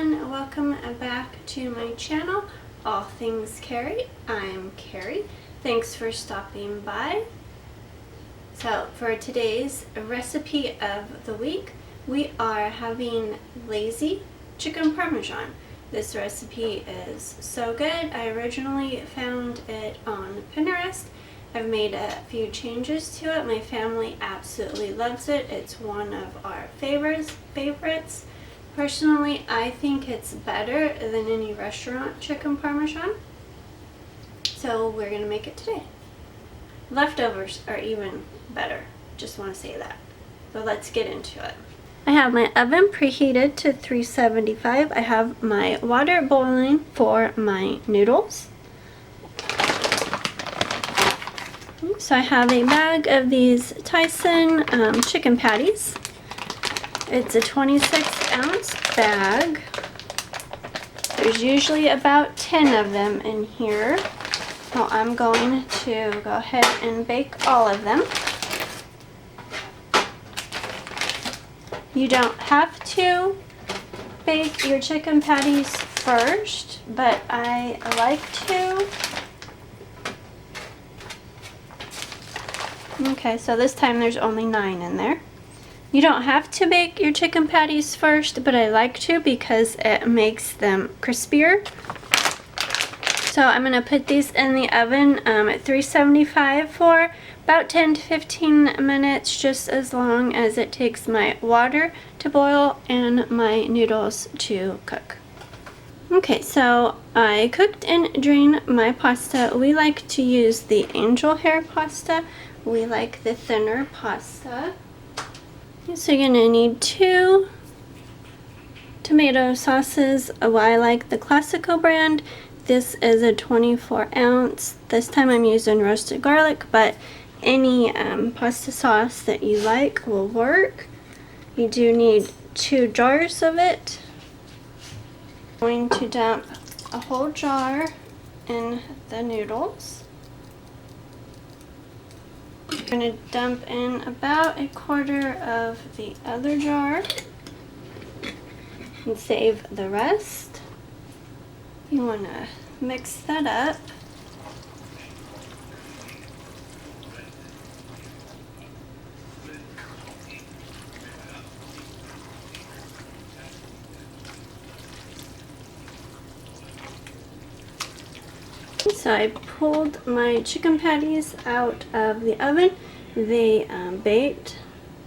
everyone, welcome back to my channel, All Things Carrie. I'm Carrie. Thanks for stopping by. So for today's recipe of the week, we are having lazy chicken parmesan. This recipe is so good. I originally found it on Pinterest. I've made a few changes to it. My family absolutely loves it. It's one of our favorites. Personally, I think it's better than any restaurant chicken parmesan. So we're gonna make it today. Leftovers are even better. Just want to say that. So let's get into it. I have my oven preheated to 375. I have my water boiling for my noodles. So I have a bag of these Tyson chicken patties. It's a 26-ounce bag. There's usually about 10 of them in here. So I'm going to go ahead and bake all of them. You don't have to bake your chicken patties first, but I like to. Okay, so this time there's only 9 in there. You don't have to bake your chicken patties first, but I like to because it makes them crispier. So I'm going to put these in the oven at 375 for about 10 to 15 minutes, just as long as it takes my water to boil and my noodles to cook. Okay, so I cooked and drained my pasta. We like to use the angel hair pasta. We like the thinner pasta. So you're gonna need 2 tomato sauces. I like the Classico brand. This is a 24-ounce. This time I'm using roasted garlic, but any pasta sauce that you like will work. You do need 2 jars of it. I'm going to dump a whole jar in the noodles. I'm going to dump in about 1/4 of the other jar and save the rest. You want to mix that up. So I pulled my chicken patties out of the oven. They baked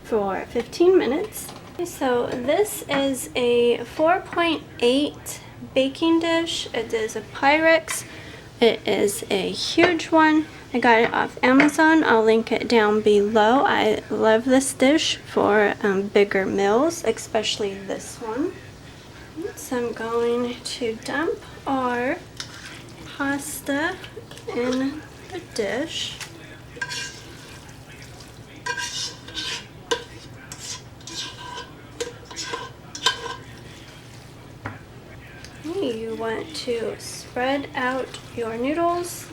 for 15 minutes. So this is a 4.8 baking dish. It is a Pyrex. It is a huge one. I got it off Amazon. I'll link it down below. I love this dish for bigger meals, especially this one. So I'm going to dump our pasta in the dish. You want to spread out your noodles.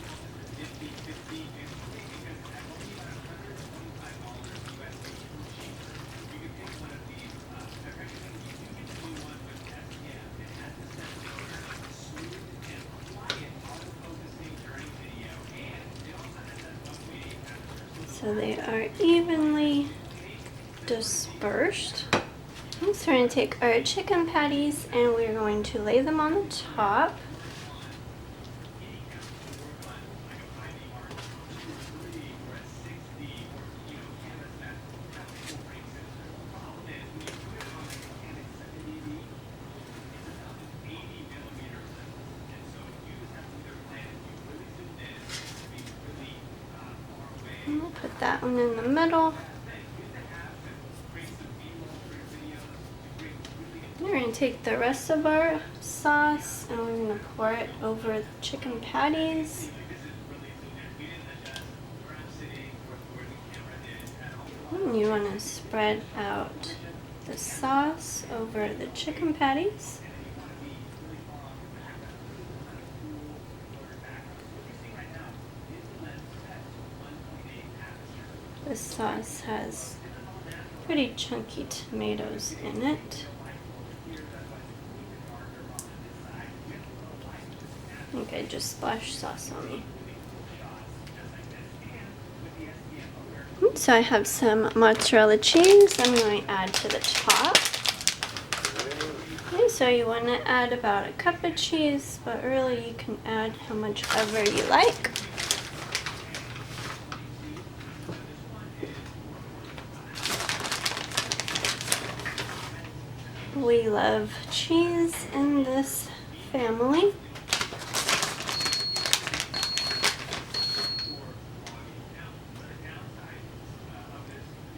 So they are evenly dispersed. So we're going to take our chicken patties and we're going to lay them on the top. And we'll put that one in the middle. We're going to take the rest of our sauce and we're going to pour it over the chicken patties. And you want to spread out the sauce over the chicken patties. This sauce has pretty chunky tomatoes in it. I just splashed sauce on me. So I have some mozzarella cheese I'm going to add to the top. Okay, so you want to add about a cup of cheese, but really you can add how much ever you like. We love cheese in this family.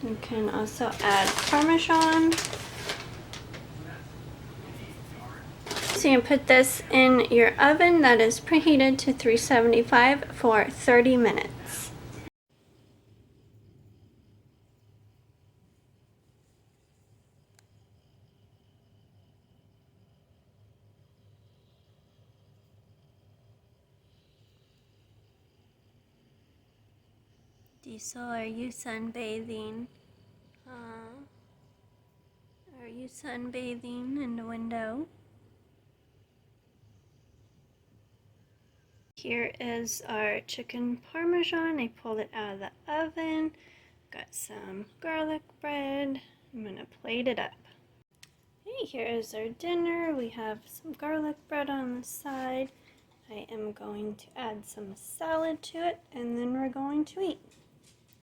You can also add Parmesan. So you put this in your oven that is preheated to 375 for 30 minutes. Diesel, are you sunbathing? Are you sunbathing in the window? Here is our chicken Parmesan. I pulled it out of the oven. Got some garlic bread. I'm gonna plate it up. Hey, here is our dinner. We have some garlic bread on the side. I am going to add some salad to it, and then we're going to eat.